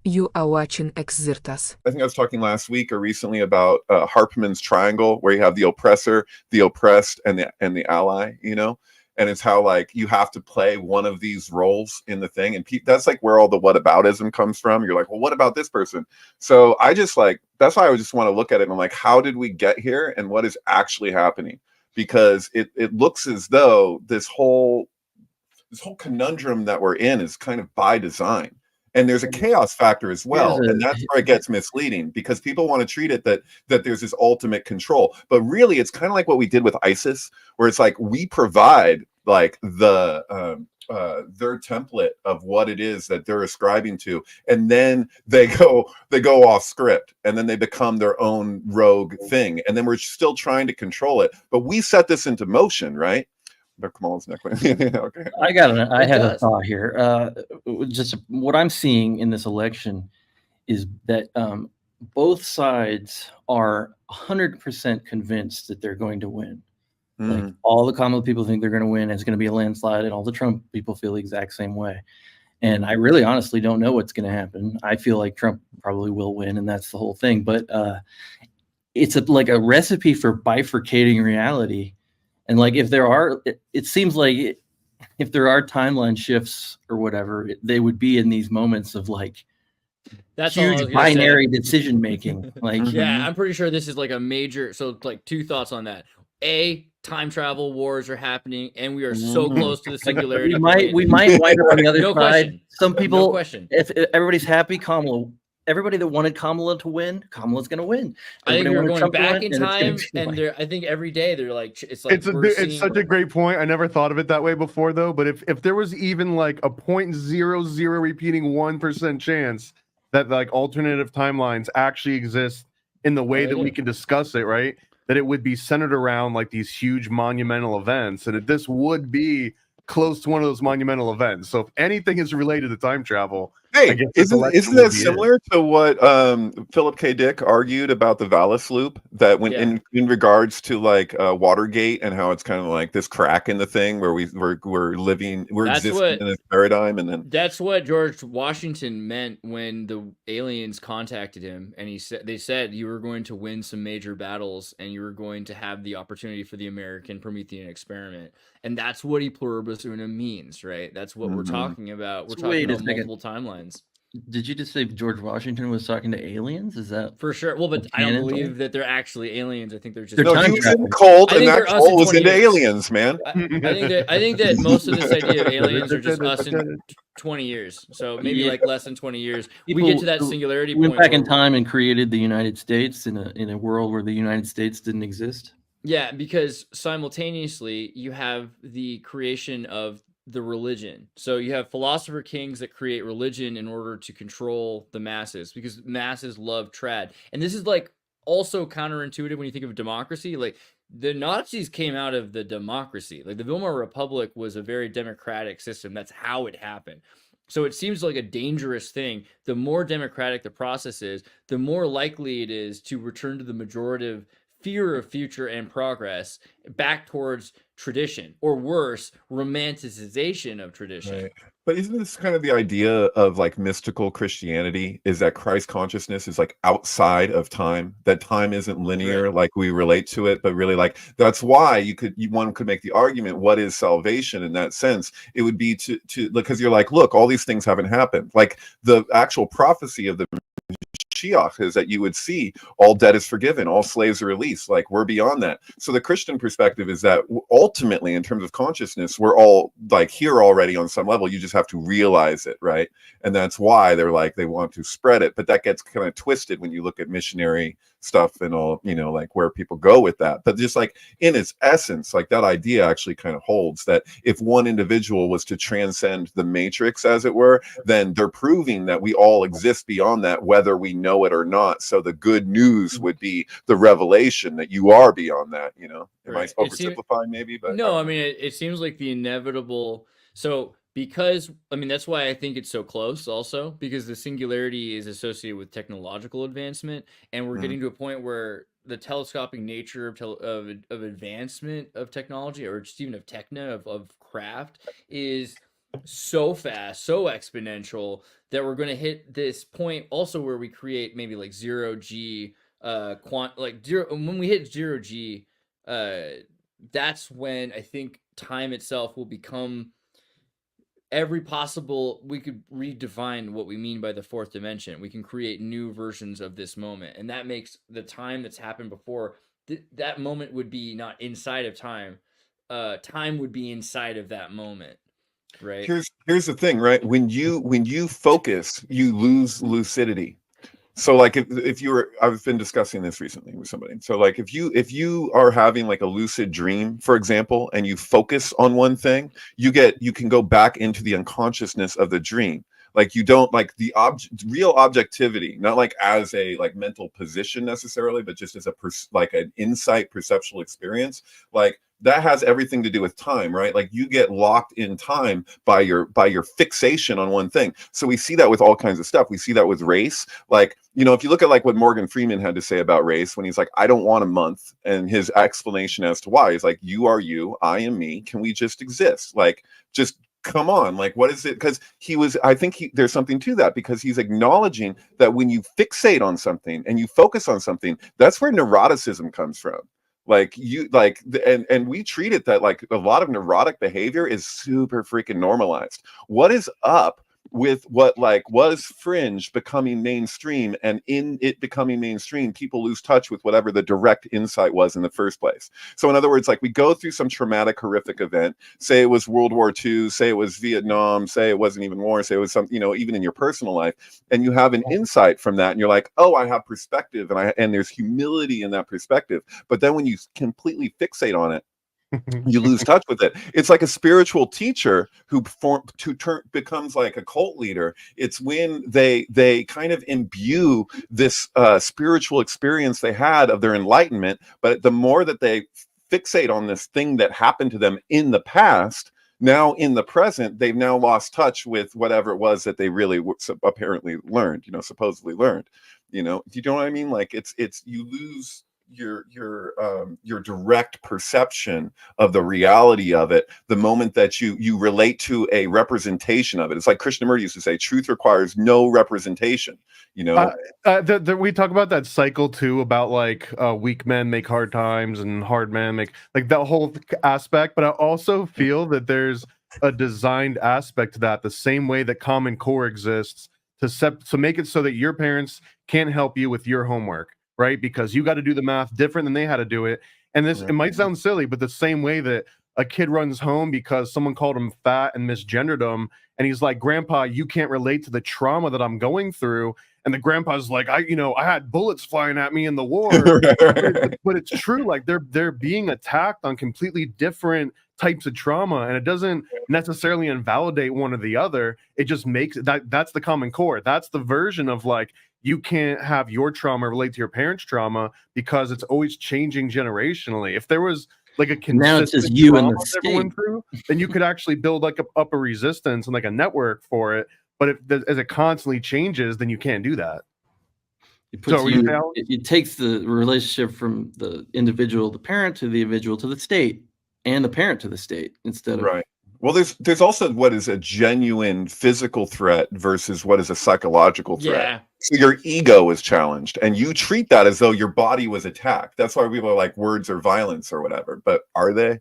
You are watching Exertas. I think I was talking last week or recently about Harpman's triangle, where you have the oppressor, the oppressed, and the ally. And it's how like you have to play one of these roles in the thing, and that's like where all the whataboutism comes from. You're like, well, what about this person? So I just like that's why I just want to look at it and I'm like, how did we get here, and what is actually happening? Because it looks as though this whole conundrum that we're in is kind of by design. And there's a chaos factor as Here's well, a and that's where it gets misleading because people want to treat it that there's this ultimate control, but really it's kind of like what we did with ISIS, where it's like we provide like their template of what it is that they're ascribing to, and then they go off script, and then they become their own rogue thing, and then we're still trying to control it, but we set this into motion, right? Kamal's necklace. Okay. I It had a does. thought here. Just what I'm seeing in this election is that both sides are 100% convinced that they're going to win. Like all the Kamala people think they're going to win. It's going to be a landslide, and all the Trump people feel the exact same way. And I really honestly don't know what's going to happen. I feel like Trump probably will win, and that's the whole thing. But it's like a recipe for bifurcating reality. And like if there are, it seems like if there are timeline shifts or whatever, they would be in these moments of like That's all I was huge gonna say. binary decision making. Like, Yeah, I'm pretty sure this is like a major. So, like, two thoughts on that. A, time travel wars are happening, and we are so close to the singularity. we might wind up on the other No side. question. Some people, No question. if everybody's happy, everybody that wanted Kamala to win, Kamala's going to win. I think Everybody we're wanted going Trump to back win, in and it's gonna time, be and like- I think every day they're like, it's like It's such a great point. I never thought of it that way before, though. But if there was even like a 0.00 repeating 1% chance that like alternative timelines actually exist in the way that we can discuss it, right? That it would be centered around like these huge monumental events, and that this would be close to one of those monumental events. So if anything is related to time travel, I Hey, guess this election isn't would that be it. similar to what Philip K. Dick argued about the Vallis loop? That when in regards to like Watergate and how it's kind of like this crack in the thing where we're existing in this paradigm, and then that's what George Washington meant when the aliens contacted him, and they said you were going to win some major battles and you were going to have the opportunity for the American Promethean experiment, and that's what E pluribus unum means, right? That's what we're talking about. We're talking about multiple timelines. Did you just say George Washington was talking to aliens? Is that for sure? Well, but I don't believe that they're actually aliens. I think they're just he was in cold, and that cult was into aliens, man. I think that most of this idea of aliens are just us in 20 years. So maybe like less than 20 years. We get to that singularity point. Went back in time and created the United States in a world where the United States didn't exist. Yeah, because simultaneously you have the creation of the religion. So you have philosopher kings that create religion in order to control the masses, because masses love trad. And this is like also counterintuitive when you think of democracy. Like the Nazis came out of the democracy. Like the Weimar Republic was a very democratic system. That's how it happened. So it seems like a dangerous thing. The more democratic the process is, the more likely it is to return to the majorative fear of future and progress back towards tradition, or worse, romanticization of tradition. Right. But isn't this kind of the idea of like mystical Christianity, is that Christ consciousness is like outside of time, that time isn't linear, like we relate to it, but really like that's why one could make the argument, what is salvation in that sense? It would be to because you're like, look, all these things haven't happened. Like the actual prophecy of the Mashiach is that you would see all debt is forgiven, all slaves are released. Like we're beyond that. So the Christian perspective is that ultimately, in terms of consciousness, we're all like here already on some level. You just have to realize it, right? And that's why they're like they want to spread it. But that gets kind of twisted when you look at missionary stuff and all, like where people go with that. But just like in its essence, like that idea actually kind of holds that if one individual was to transcend the matrix, as it were, then they're proving that we all exist beyond that, whether we know it or not. So the good news would be the revelation that you are beyond that. Am I oversimplifying maybe? But no, I mean it seems like the inevitable. So because that's why I think it's so close also, because the singularity is associated with technological advancement, and we're getting to a point where the telescopic nature of advancement of technology, or just even of techno of craft, is so fast, so exponential that we're going to hit this point also where we create maybe like 0G when we hit 0G, that's when I think time itself will become we could redefine what we mean by the fourth dimension. We can create new versions of this moment, and that makes the time that's happened before, that moment would be not inside of time. Time would be inside of that moment, right? Here's the thing, right? When you focus, you lose lucidity. So like if you were, I've been discussing this recently with somebody. So like if you are having like a lucid dream, for example, and you focus on one thing, you can go back into the unconsciousness of the dream. Like you don't like the real objectivity, not like as a like mental position necessarily, but just as like an insight perceptual experience. Like that has everything to do with time, right? Like you get locked in time by your fixation on one thing. So we see that with all kinds of stuff. We see that with race. Like, you know, if you look at like what Morgan Freeman had to say about race when he's like, I don't want a month, and his explanation as to why is like, you are you, I am me. Can we just exist? Like, just come on, like what is it? Because there's something to that, because he's acknowledging that when you fixate on something and you focus on something, that's where neuroticism comes from. Like and we treat it that like a lot of neurotic behavior is super freaking normalized. What is up with what like was fringe becoming mainstream, and in it becoming mainstream, people lose touch with whatever the direct insight was in the first place? So in other words, like we go through some traumatic, horrific event, say it was World War II, say it was Vietnam, say it wasn't even war, say it was some, you know, even in your personal life, and you have an insight from that, and you're like, oh, I have perspective, and there's humility in that perspective. But then when you completely fixate on it, you lose touch with it. It's like a spiritual teacher who becomes like a cult leader. It's when they kind of imbue this spiritual experience they had of their enlightenment, but the more that they fixate on this thing that happened to them in the past, now in the present, they've now lost touch with whatever it was that they really apparently learned, you know, supposedly learned. You know, do you know what I mean? Like it's you lose your direct perception of the reality of it the moment that you relate to a representation of it. It's like Krishnamurti used to say, truth requires no representation, you know. We talk about that cycle too, about like weak men make hard times and hard men make like that whole aspect, but I also feel that there's a designed aspect to that, the same way that Common Core exists to make it so that your parents can't help you with your homework, right? Because you got to do the math different than they had to do it. And this, it might sound silly, but the same way that a kid runs home because someone called him fat and misgendered him, and he's like, Grandpa, you can't relate to the trauma that I'm going through. And the grandpa's like, I had bullets flying at me in the war. But it's true. Like they're being attacked on completely different types of trauma, and it doesn't necessarily invalidate one or the other. It just makes that's the Common Core. That's the version of like, you can't have your trauma relate to your parents' trauma because it's always changing generationally. If there was like a consistent now it's just you and the that everyone state. through, then you could actually build like up a resistance and like a network for it. But as it constantly changes, then you can't do that. It takes the relationship from the individual, the parent, to the individual, to the state, and the parent to the state, instead of right. Well, there's also what is a genuine physical threat versus what is a psychological threat. Yeah. So your ego is challenged, and you treat that as though your body was attacked. That's why people are like, words are violence or whatever. But are they?